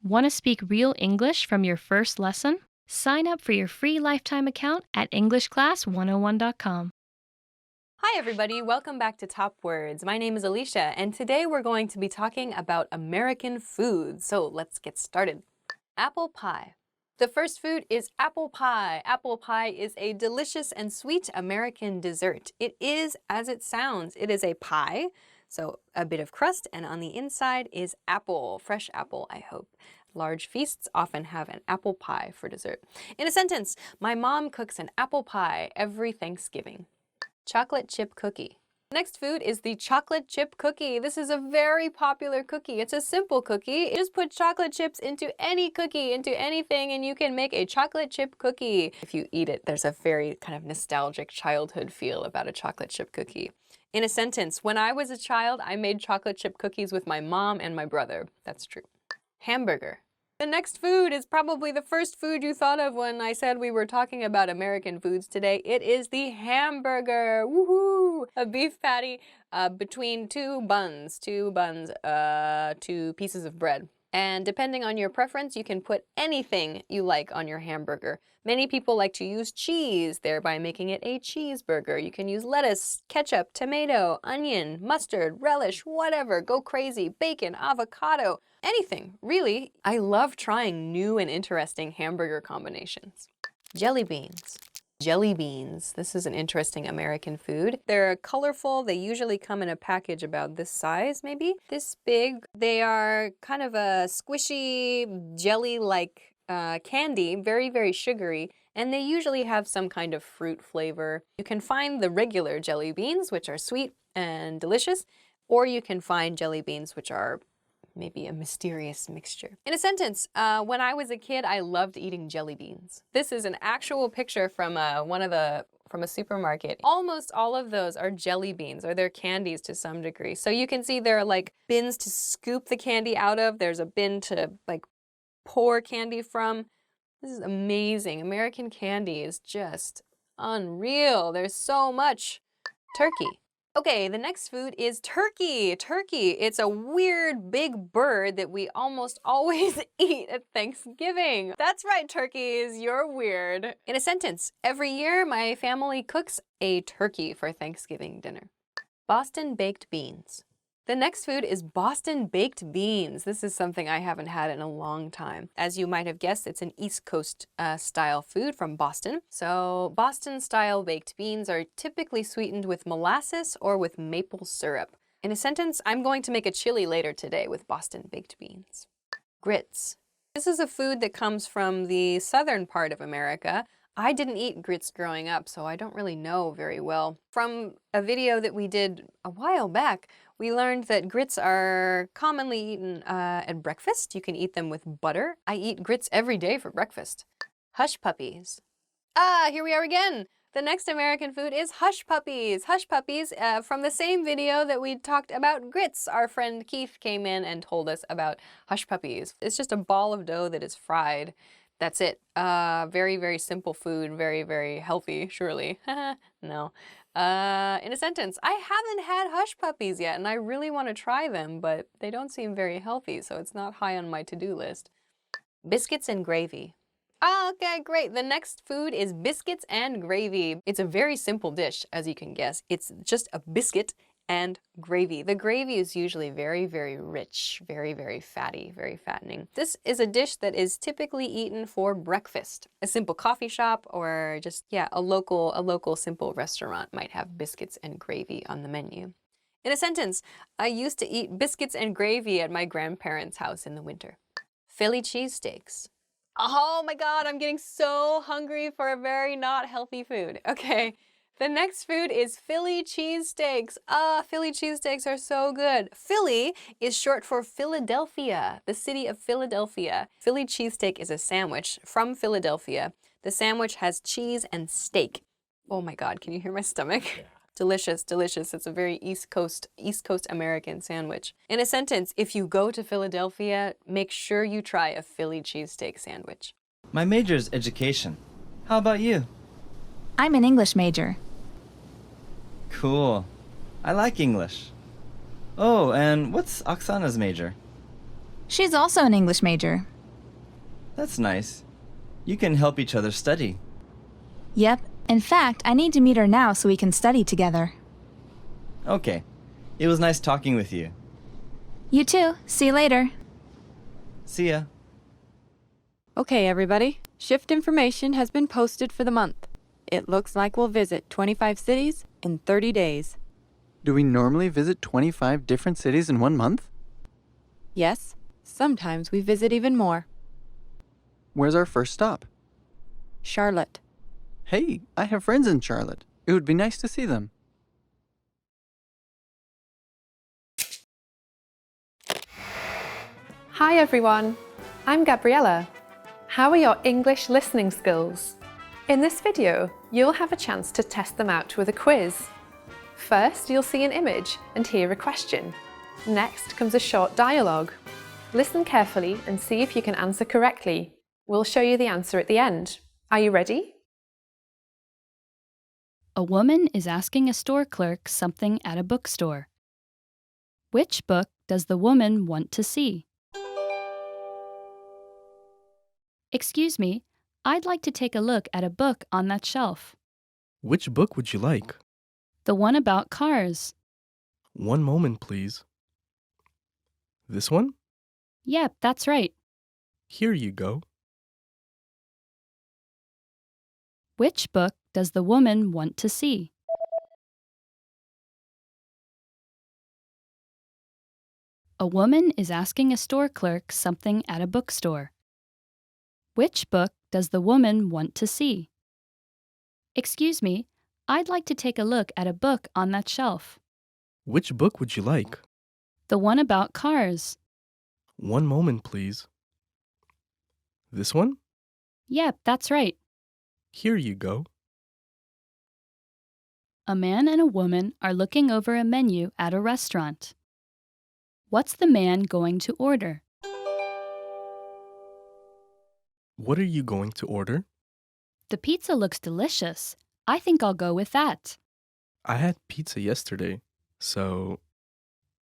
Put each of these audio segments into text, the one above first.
Want to speak real English from your first lesson? Sign up for your free lifetime account at EnglishClass101.com. Hi everybody, welcome back to Top Words. My name is Alicia, and today we're going to be talking about American food. So let's get started. Apple pie. The first food is apple pie. Apple pie is a delicious and sweet American dessert. It is as it sounds. It is a pie, so a bit of crust, and on the inside is apple, fresh apple, I hope. Large feasts often have an apple pie for dessert. In a sentence, my mom cooks an apple pie every Thanksgiving. Chocolate chip cookie. Next food is the chocolate chip cookie. This is a very popular cookie. It's a simple cookie. You just put chocolate chips into any cookie, into anything, and you can make a chocolate chip cookie. If you eat it, there's a very kind of nostalgic childhood feel about a chocolate chip cookie. In a sentence, when I was a child, I made chocolate chip cookies with my mom and my brother. That's true. Hamburger. The next food is probably the first food you thought of when I said we were talking about American foods today. It is the hamburger. Woohoo! A beef patty between two pieces of bread. And depending on your preference, you can put anything you like on your hamburger. Many people like to use cheese, thereby making it a cheeseburger. You can use lettuce, ketchup, tomato, onion, mustard, relish, whatever. Go crazy. Bacon, avocado, anything, really. I love trying new and interesting hamburger combinations. Jelly beans. Jelly beans. This is an interesting American food. They're colorful. They usually come in a package about this size, maybe this big. They are kind of a squishy jelly-like candy, very, very sugary, and they usually have some kind of fruit flavor. You can find the regular jelly beans, which are sweet and delicious, or you can find jelly beans which are maybe a mysterious mixture. In a sentence, when I was a kid, I loved eating jelly beans. This is an actual picture from from a supermarket. Almost all of those are jelly beans, or they're candies to some degree. So you can see there are like bins to scoop the candy out of. There's a bin to like pour candy from. This is amazing. American candy is just unreal. There's so much. Turkey. Okay, the next food is turkey. Turkey, it's a weird big bird that we almost always eat at Thanksgiving. That's right, turkeys, you're weird. In a sentence, every year my family cooks a turkey for Thanksgiving dinner. Boston baked beans. The next food is Boston baked beans. This is something I haven't had in a long time. As you might have guessed, it's an East Coast style food from Boston. So Boston style baked beans are typically sweetened with molasses or with maple syrup. In a sentence, I'm going to make a chili later today with Boston baked beans. Grits. This is a food that comes from the southern part of America. I didn't eat grits growing up, so I don't really know very well. From a video that we did a while back, we learned that grits are commonly eaten at breakfast. You can eat them with butter. I eat grits every day for breakfast. Hush puppies. Here we are again. The next American food is hush puppies. Hush puppies, from the same video that we talked about grits. Our friend Keith came in and told us about hush puppies. It's just a ball of dough that is fried. That's it. Very, very simple food. Very, very healthy, surely. No. In a sentence, I haven't had hush puppies yet, and I really want to try them, but they don't seem very healthy, so it's not high on my to-do list. Biscuits and gravy. Okay, great. The next food is biscuits and gravy. It's a very simple dish, as you can guess. It's just a biscuit and gravy. The gravy is usually very, very rich, very, very fatty, very fattening. This is a dish that is typically eaten for breakfast. A simple coffee shop or just, yeah, a local simple restaurant might have biscuits and gravy on the menu. In a sentence, I used to eat biscuits and gravy at my grandparents' house in the winter. Philly cheesesteaks. Oh my God, I'm getting so hungry for a very not healthy food. Okay. The next food is Philly cheesesteaks. Philly cheesesteaks are so good. Philly is short for Philadelphia, the city of Philadelphia. Philly cheesesteak is a sandwich from Philadelphia. The sandwich has cheese and steak. Oh my God, can you hear my stomach? Yeah. Delicious, delicious. It's a very East Coast American sandwich. In a sentence, if you go to Philadelphia, make sure you try a Philly cheesesteak sandwich. My major is education. How about you? I'm an English major. Cool. I like English. Oh, and what's Oksana's major? She's also an English major. That's nice. You can help each other study. Yep. In fact, I need to meet her now so we can study together. Okay. It was nice talking with you. You too. See you later. See ya. Okay, everybody. Shift information has been posted for the month. It looks like we'll visit 25 cities in 30 days. Do we normally visit 25 different cities in 1 month? Yes, sometimes we visit even more. Where's our first stop? Charlotte. Hey, I have friends in Charlotte. It would be nice to see them. Hi everyone, I'm Gabriella. How are your English listening skills? In this video, you'll have a chance to test them out with a quiz. First, you'll see an image and hear a question. Next comes a short dialogue. Listen carefully and see if you can answer correctly. We'll show you the answer at the end. Are you ready? A woman is asking a store clerk something at a bookstore. Which book does the woman want to see? Excuse me, I'd like to take a look at a book on that shelf. Which book would you like? The one about cars. One moment, please. This one? Yep, that's right. Here you go. Which book does the woman want to see? A woman is asking a store clerk something at a bookstore. Which book does the woman want to see? Excuse me, I'd like to take a look at a book on that shelf. Which book would you like? The one about cars. One moment, please. This one? Yep, that's right. Here you go. A man and a woman are looking over a menu at a restaurant. What's the man going to order? What are you going to order? The pizza looks delicious. I think I'll go with that. I had pizza yesterday, so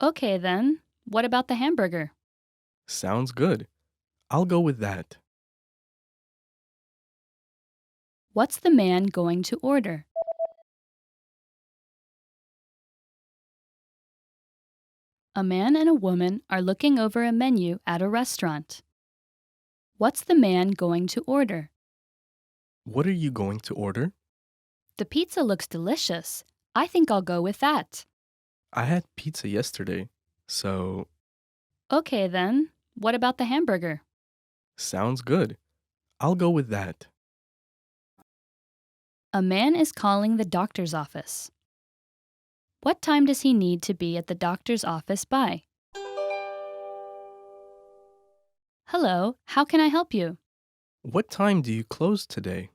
Okay then, what about the hamburger? sounds good. I'll go with that. What's the man going to order? A man and a woman are looking over a menu at a restaurant. What's the man going to order? What are you going to order? The pizza looks delicious. I think I'll go with that. I had pizza yesterday, so Okay then, what about the hamburger? sounds good. I'll go with that. A man is calling the doctor's office. What time does he need to be at the doctor's office by? Hello, how can I help you? What time do you close today?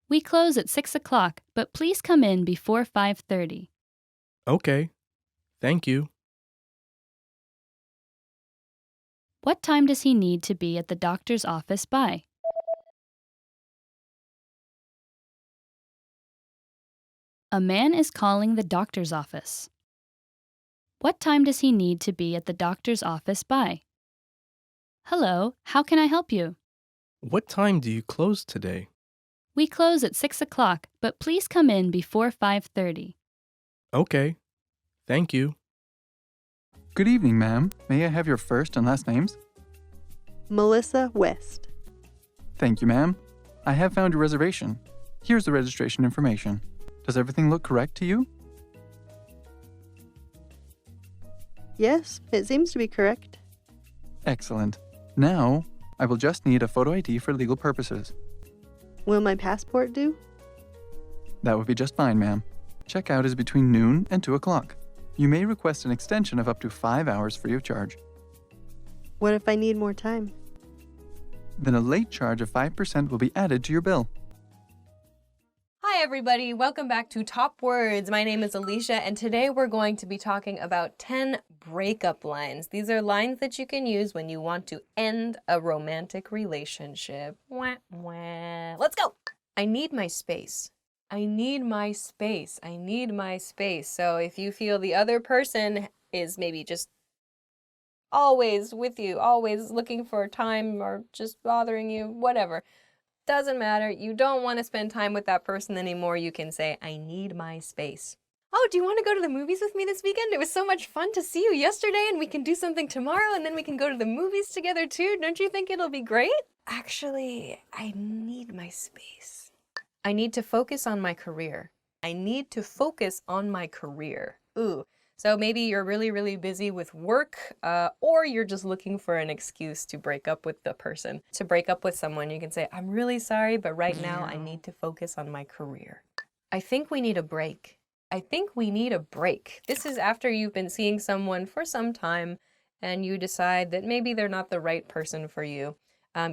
We close at 6 o'clock, but please come in before 5:30. Okay. Thank you. What time does he need to be at the doctor's office by? A man is calling the doctor's office. What time does he need to be at the doctor's office by? Hello, how can I help you? What time do you close today? We close at 6 o'clock, but please come in before 5:30. Okay. Thank you. Good evening, ma'am. May I have your first and last names? Melissa West. Thank you, ma'am. I have found your reservation. Here's the registration information. Does everything look correct to you? Yes, it seems to be correct. Excellent. Now, I will just need a photo ID for legal purposes. Will my passport do? That would be just fine, ma'am. Checkout is between noon and 2 o'clock. You may request an extension of up to 5 hours free of charge. What if I need more time? Then a late charge of 5% will be added to your bill. Hi everybody, welcome back to Top Words. My name is Alicia and today we're going to be talking about 10 breakup lines. These are lines that you can use when you want to end a romantic relationship. Wah, wah. Let's go! I need my space. I need my space. I need my space. So if you feel the other person is maybe just always with you, always looking for time or just bothering you, whatever. Doesn't matter. You don't want to spend time with that person anymore. You can say, I need my space. Oh, do you want to go to the movies with me this weekend? It was so much fun to see you yesterday, and we can do something tomorrow, and then we can go to the movies together too. Don't you think it'll be great? Actually, I need my space. I need to focus on my career. I need to focus on my career. Ooh. So maybe you're really, really busy with work, or you're just looking for an excuse to break up with the person. To break up with someone, you can say, I'm really sorry, but right now I need to focus on my career. I think we need a break. I think we need a break. This is after you've been seeing someone for some time and you decide that maybe they're not the right person for you.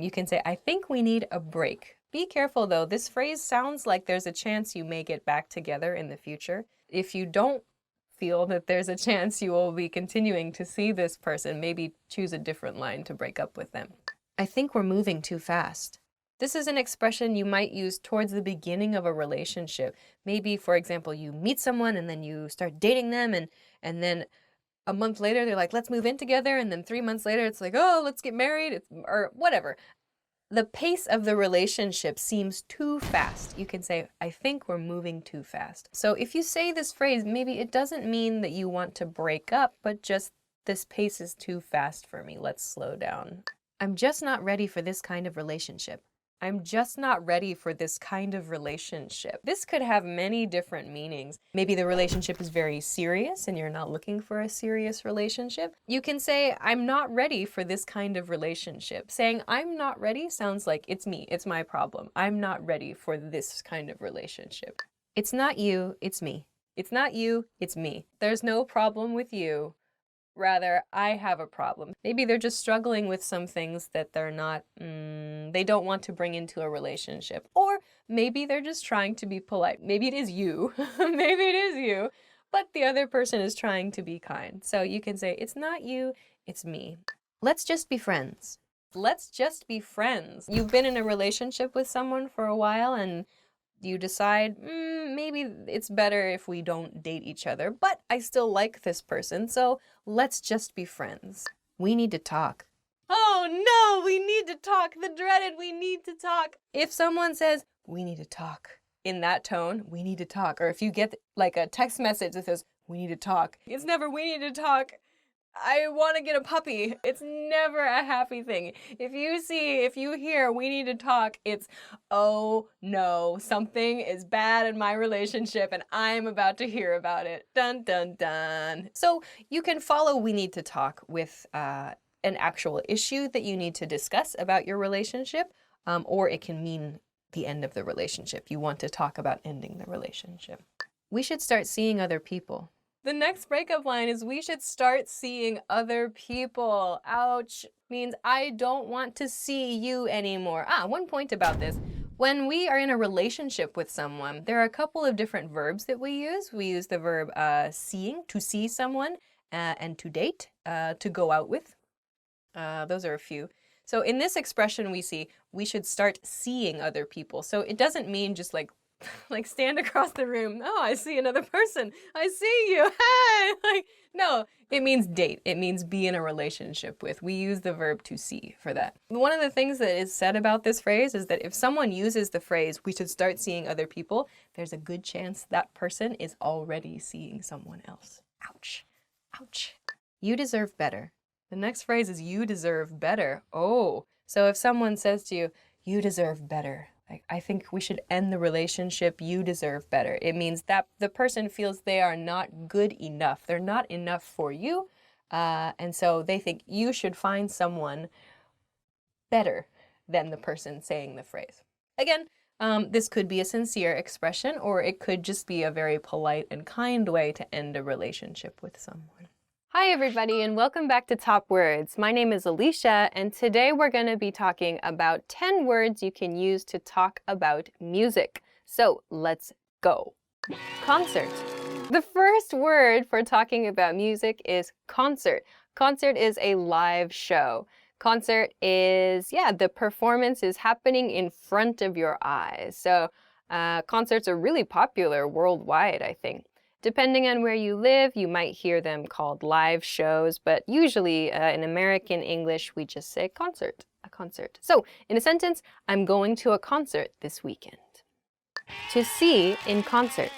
You can say, I think we need a break. Be careful though, this phrase sounds like there's a chance you may get back together in the future. If you don't feel that there's a chance you will be continuing to see this person, maybe choose a different line to break up with them. I think we're moving too fast. This is an expression you might use towards the beginning of a relationship. Maybe, for example, you meet someone and then you start dating them and then a month later they're like, let's move in together. And then 3 months later it's like, oh, let's get married, or whatever. The pace of the relationship seems too fast. You can say, I think we're moving too fast. So if you say this phrase, maybe it doesn't mean that you want to break up, but just this pace is too fast for me. Let's slow down. I'm just not ready for this kind of relationship. I'm just not ready for this kind of relationship. This could have many different meanings. Maybe the relationship is very serious and you're not looking for a serious relationship. You can say, I'm not ready for this kind of relationship. Saying, I'm not ready sounds like it's me, it's my problem. I'm not ready for this kind of relationship. It's not you, it's me. It's not you, it's me. There's no problem with you. Rather, I have a problem. Maybe they're just struggling with some things that they're not, they don't want to bring into a relationship. Or maybe they're just trying to be polite. Maybe it is you. Maybe it is you. But the other person is trying to be kind. So you can say, it's not you, it's me. Let's just be friends. Let's just be friends. You've been in a relationship with someone for a while and you decide, maybe it's better if we don't date each other, but I still like this person, so let's just be friends. We need to talk. Oh no, we need to talk. The dreaded we need to talk. If someone says, we need to talk, in that tone, we need to talk. Or if you get like a text message that says, we need to talk, it's never we need to talk. I want to get a puppy. It's never a happy thing. If you hear we need to talk, it's, oh no, something is bad in my relationship and I'm about to hear about it. Dun, dun, dun. So you can follow we need to talk with an actual issue that you need to discuss about your relationship, or it can mean the end of the relationship. You want to talk about ending the relationship. We should start seeing other people. The next breakup line is we should start seeing other people. Ouch, means I don't want to see you anymore. One point about this. When we are in a relationship with someone, there are a couple of different verbs that we use. We use the verb seeing, to see someone, and to date, to go out with. Those are a few. So in this expression we see, we should start seeing other people. So it doesn't mean just like stand across the room. Oh, I see another person. I see you. Hey! No, it means date. It means be in a relationship with. We use the verb to see for that. One of the things that is said about this phrase is that if someone uses the phrase, we should start seeing other people, there's a good chance that person is already seeing someone else. Ouch. Ouch. You deserve better. The next phrase is you deserve better. Oh, so if someone says to you, you deserve better, I think we should end the relationship, you deserve better. It means that the person feels they are not good enough. They're not enough for you. And so they think you should find someone better than the person saying the phrase. Again, this could be a sincere expression, or it could just be a very polite and kind way to end a relationship with someone. Hi everybody, and welcome back to Top Words. My name is Alicia, and today we're going to be talking about 10 words you can use to talk about music. So let's go. Concert. The first word for talking about music is concert. Concert is a live show. Concert is, the performance is happening in front of your eyes. So concerts are really popular worldwide, I think. Depending on where you live, you might hear them called live shows, but usually in American English, we just say concert, a concert. So in a sentence, I'm going to a concert this weekend. To see in concert.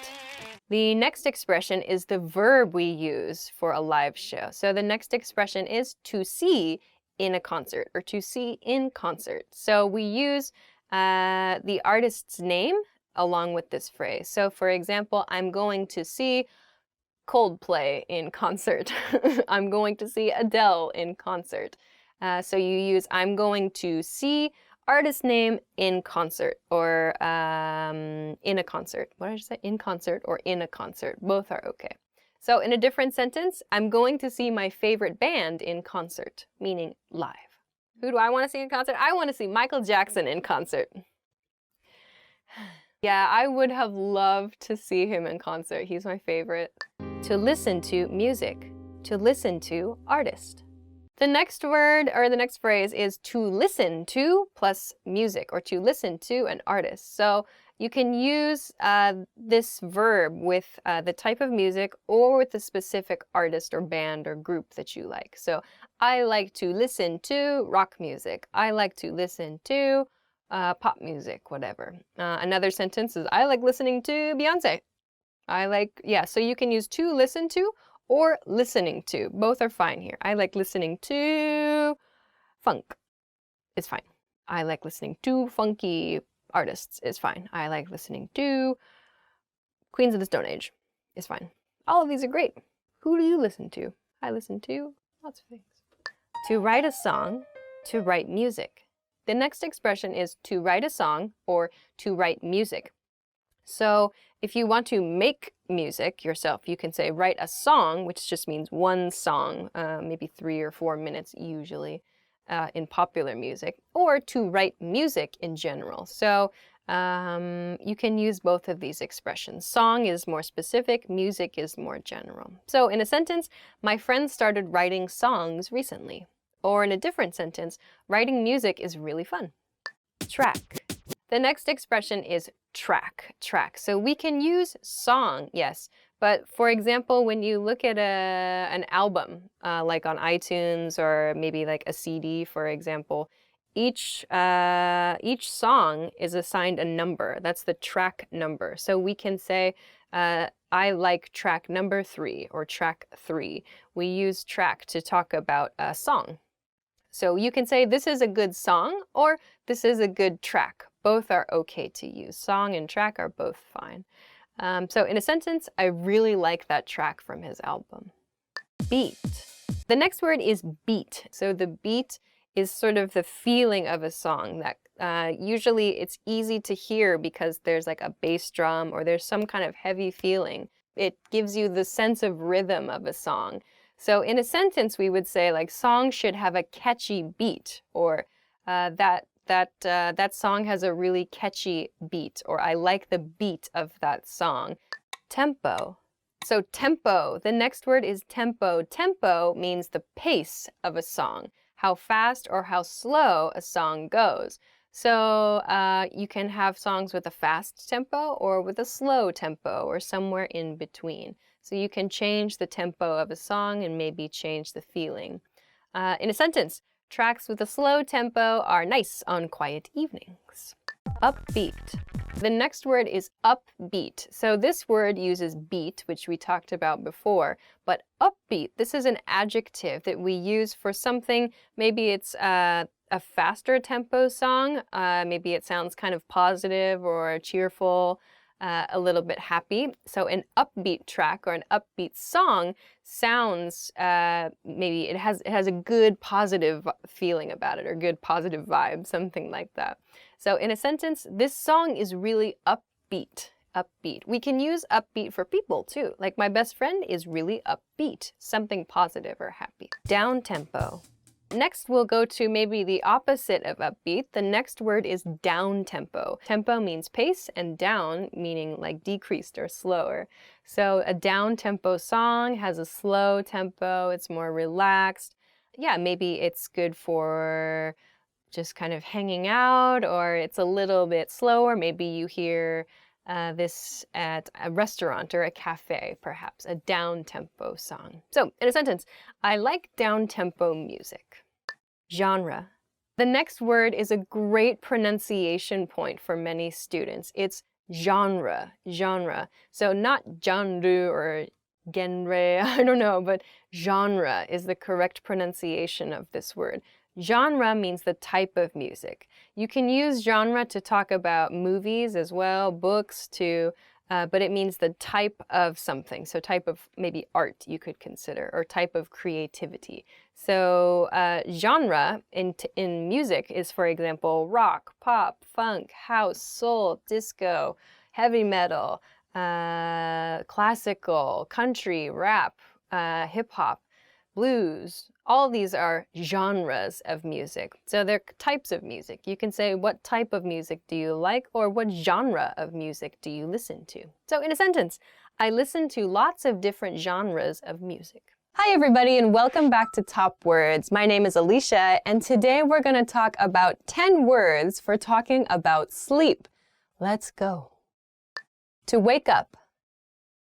The next expression is the verb we use for a live show. So the next expression is to see in a concert or to see in concert. So we use the artist's name along with this phrase. So for example, I'm going to see Coldplay in concert. I'm going to see Adele in concert. So you use I'm going to see artist name in concert or in a concert. What did I say? In concert or in a concert. Both are okay. So in a different sentence, I'm going to see my favorite band in concert, meaning live. Who do I want to see in concert? I want to see Michael Jackson in concert. Yeah, I would have loved to see him in concert. He's my favorite. To listen to music. To listen to artist. The next word or the next phrase is to listen to plus music or to listen to an artist. So you can use this verb with the type of music or with the specific artist or band or group that you like. So I like to listen to rock music. I like to listen to pop music, whatever. Another sentence is I like listening to Beyonce. So you can use to listen to or listening to. Both are fine here. I like listening to funk. It's fine. I like listening to funky artists. It's fine. I like listening to Queens of the Stone Age. It's fine. All of these are great. Who do you listen to? I listen to lots of things. To write a song, to write music. The next expression is to write a song or to write music. So if you want to make music yourself, you can say write a song, which just means one song, maybe 3 or 4 minutes usually in popular music, or to write music in general. So you can use both of these expressions. Song is more specific, music is more general. So in a sentence, my friend started writing songs recently. Or in a different sentence, writing music is really fun. Track. The next expression is track. So we can use song, yes, but for example, when you look at an album, like on iTunes or maybe like a CD, for example, each song is assigned a number. That's the track number. So we can say, I like track number 3 or track 3. We use track to talk about a song. So you can say this is a good song or this is a good track. Both are okay to use. Song and track are both fine. So in a sentence, I really like that track from his album. Beat. The next word is beat. So the beat is sort of the feeling of a song that usually it's easy to hear because there's like a bass drum or there's some kind of heavy feeling. It gives you the sense of rhythm of a song. So in a sentence, we would say like song should have a catchy beat, or that song has a really catchy beat, or I like the beat of that song. Tempo. So tempo, the next word is tempo. Tempo means the pace of a song, how fast or how slow a song goes. So you can have songs with a fast tempo or with a slow tempo or somewhere in between. So you can change the tempo of a song and maybe change the feeling. In a sentence, tracks with a slow tempo are nice on quiet evenings. Upbeat. The next word is upbeat. So this word uses beat, which we talked about before, but upbeat, this is an adjective that we use for something, maybe it's a faster tempo song, maybe it sounds kind of positive or cheerful, a little bit happy. So an upbeat track or an upbeat song sounds, maybe it has a good positive feeling about it or good positive vibe, something like that. So in a sentence, this song is really upbeat. Upbeat. We can use upbeat for people too. Like my best friend is really upbeat, something positive or happy. Down tempo. Next, we'll go to maybe the opposite of upbeat. The next word is down tempo. Tempo means pace and down meaning like decreased or slower. So a down tempo song has a slow tempo, it's more relaxed. Yeah, maybe it's good for just kind of hanging out, or it's a little bit slower. Maybe you hear this at a restaurant or a cafe, perhaps, a down-tempo song. So, in a sentence, I like down-tempo music. Genre. The next word is a great pronunciation point for many students. It's genre, genre. So not genre or genre, I don't know, but genre is the correct pronunciation of this word. Genre means the type of music. You can use genre to talk about movies as well, books too, but it means the type of something. So type of maybe art you could consider, or type of creativity. So genre in music is, for example, rock, pop, funk, house, soul, disco, heavy metal, classical, country, rap, hip-hop, blues. All these are genres of music. So they're types of music. You can say, what type of music do you like, or what genre of music do you listen to? So in a sentence, I listen to lots of different genres of music. Hi everybody, and welcome back to Top Words. My name is Alicia, and today we're going to talk about 10 words for talking about sleep. Let's go. To wake up.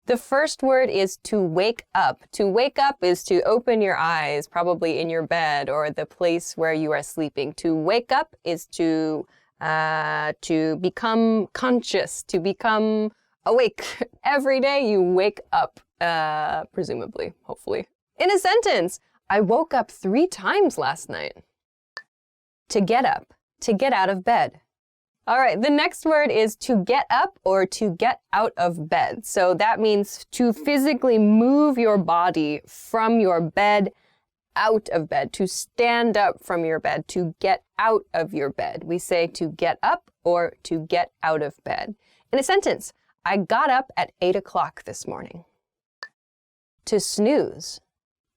The first word is to wake up. To wake up is to open your eyes, probably in your bed or the place where you are sleeping. To wake up is to become conscious, to become awake. Every day you wake up, presumably, hopefully. In a sentence, I woke up 3 times last night. To get up, to get out of bed. All right, the next word is to get up or to get out of bed. So that means to physically move your body from your bed out of bed, to stand up from your bed, to get out of your bed. We say to get up or to get out of bed. In a sentence, I got up at 8 o'clock this morning. To snooze.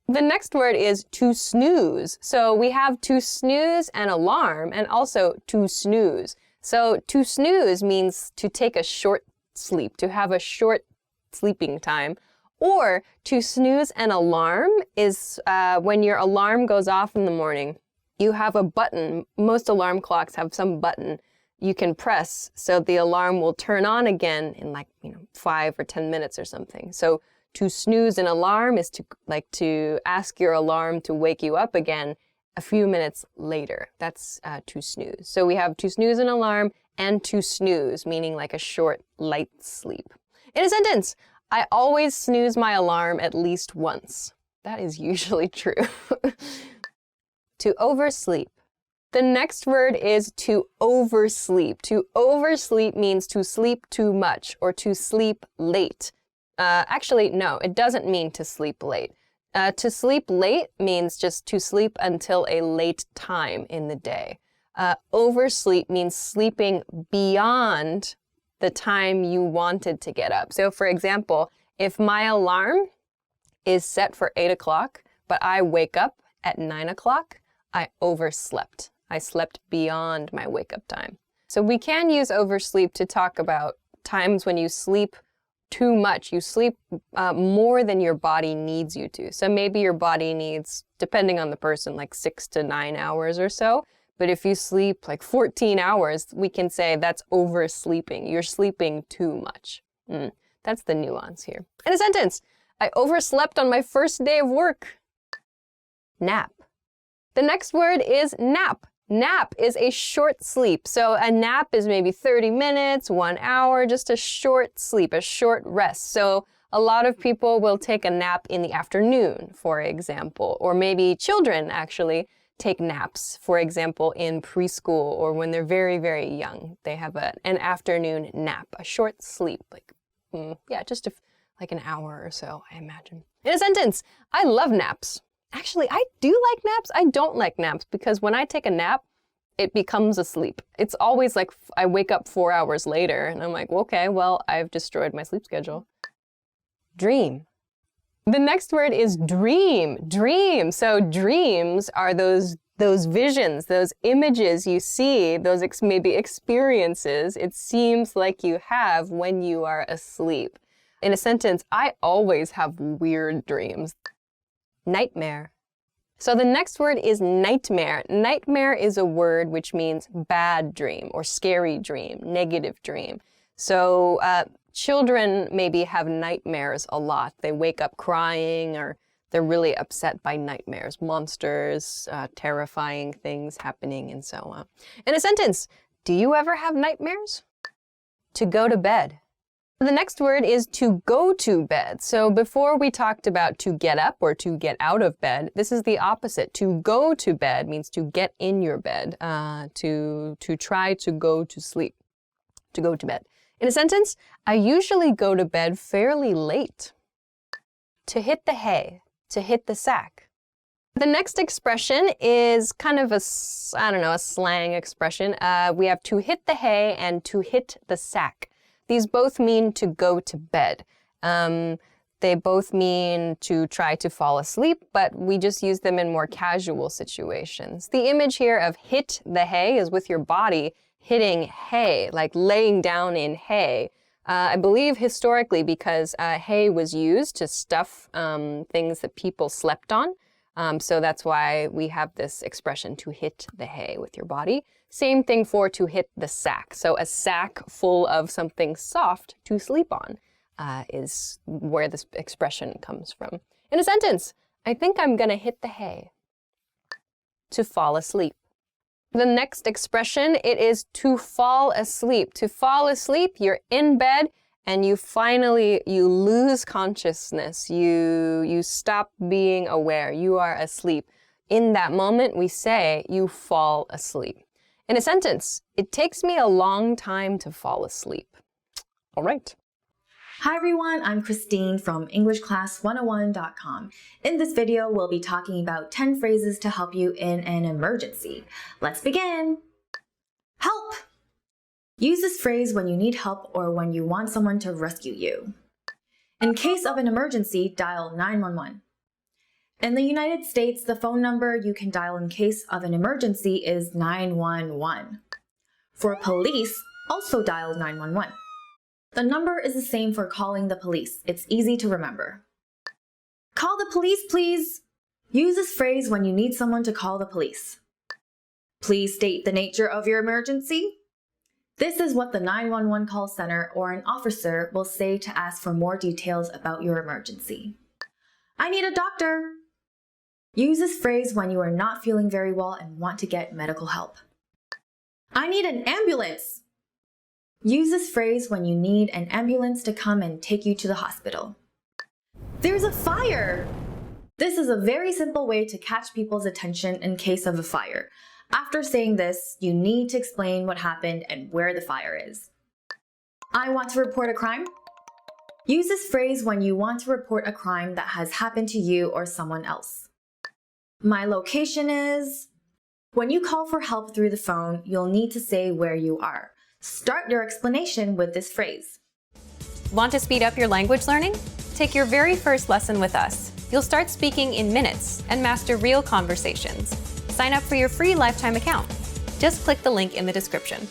The next word is to snooze. So we have to snooze an alarm and also to snooze. So to snooze means to take a short sleep, to have a short sleeping time. Or to snooze an alarm is when your alarm goes off in the morning. You have a button. Most alarm clocks have some button you can press so the alarm will turn on again in 5 or 10 minutes or something. So to snooze an alarm is to ask your alarm to wake you up again a few minutes later. That's to snooze. So we have to snooze an alarm and to snooze, meaning like a short, light sleep. In a sentence, I always snooze my alarm at least once. That is usually true. To oversleep. The next word is to oversleep. To oversleep means to sleep too much or to sleep late. Actually, no, it doesn't mean to sleep late. To sleep late means just to sleep until a late time in the day. Oversleep means sleeping beyond the time you wanted to get up. So for example, if my alarm is set for 8 o'clock, but I wake up at 9 o'clock, I overslept. I slept beyond my wake-up time. So we can use oversleep to talk about times when you sleep too much. You sleep more than your body needs you to. So maybe your body needs, depending on the person, like 6 to 9 hours or so. But if you sleep like 14 hours, we can say that's oversleeping. You're sleeping too much. That's the nuance here. In a sentence, I overslept on my first day of work. Nap. The next word is nap. Nap is a short sleep. So a nap is maybe 30 minutes, 1 hour, just a short sleep, a short rest. So a lot of people will take a nap in the afternoon, for example, or maybe children actually take naps, for example, in preschool or when they're very, very young. They have an afternoon nap, a short sleep, just like an hour or so, I imagine. In a sentence, I love naps. Actually, I do like naps. I don't like naps because when I take a nap, it becomes a sleep. It's always like I wake up 4 hours later and I'm like, okay, well, I've destroyed my sleep schedule. Dream. The next word is dream. Dream. So dreams are those visions, those images you see, those maybe experiences it seems like you have when you are asleep. In a sentence, I always have weird dreams. Nightmare. So the next word is nightmare. Nightmare is a word which means bad dream or scary dream, negative dream. So children maybe have nightmares a lot. They wake up crying, or they're really upset by nightmares, monsters, terrifying things happening, and so on. In a sentence, do you ever have nightmares? To go to bed. The next word is to go to bed. So before we talked about to get up or to get out of bed, this is the opposite. To go to bed means to get in your bed, to try to go to sleep, to go to bed. In a sentence, I usually go to bed fairly late. To hit the hay, to hit the sack. The next expression is kind of a slang expression. We have to hit the hay and to hit the sack. These both mean to go to bed. They both mean to try to fall asleep, but we just use them in more casual situations. The image here of hit the hay is with your body hitting hay, like laying down in hay. I believe historically because hay was used to stuff things that people slept on. So that's why we have this expression to hit the hay with your body. Same thing for to hit the sack. So a sack full of something soft to sleep on is where this expression comes from. In a sentence, I think I'm gonna hit the hay. To fall asleep. The next expression, it is to fall asleep. To fall asleep, you're in bed and you lose consciousness. You stop being aware. You are asleep. In that moment, we say you fall asleep. In a sentence, it takes me a long time to fall asleep. All right. Hi everyone, I'm Christine from EnglishClass101.com. In this video, we'll be talking about 10 phrases to help you in an emergency. Let's begin! Help! Use this phrase when you need help or when you want someone to rescue you. In case of an emergency, dial 911. In the United States, the phone number you can dial in case of an emergency is 911. For police, also dial 911. The number is the same for calling the police. It's easy to remember. Call the police, please! Use this phrase when you need someone to call the police. Please state the nature of your emergency. This is what the 911 call center or an officer will say to ask for more details about your emergency. I need a doctor! Use this phrase when you are not feeling very well and want to get medical help. I need an ambulance! Use this phrase when you need an ambulance to come and take you to the hospital. There's a fire! This is a very simple way to catch people's attention in case of a fire. After saying this, you need to explain what happened and where the fire is. I want to report a crime. Use this phrase when you want to report a crime that has happened to you or someone else. My location is... When you call for help through the phone, you'll need to say where you are. Start your explanation with this phrase. Want to speed up your language learning? Take your very first lesson with us. You'll start speaking in minutes and master real conversations. Sign up for your free lifetime account. Just click the link in the description.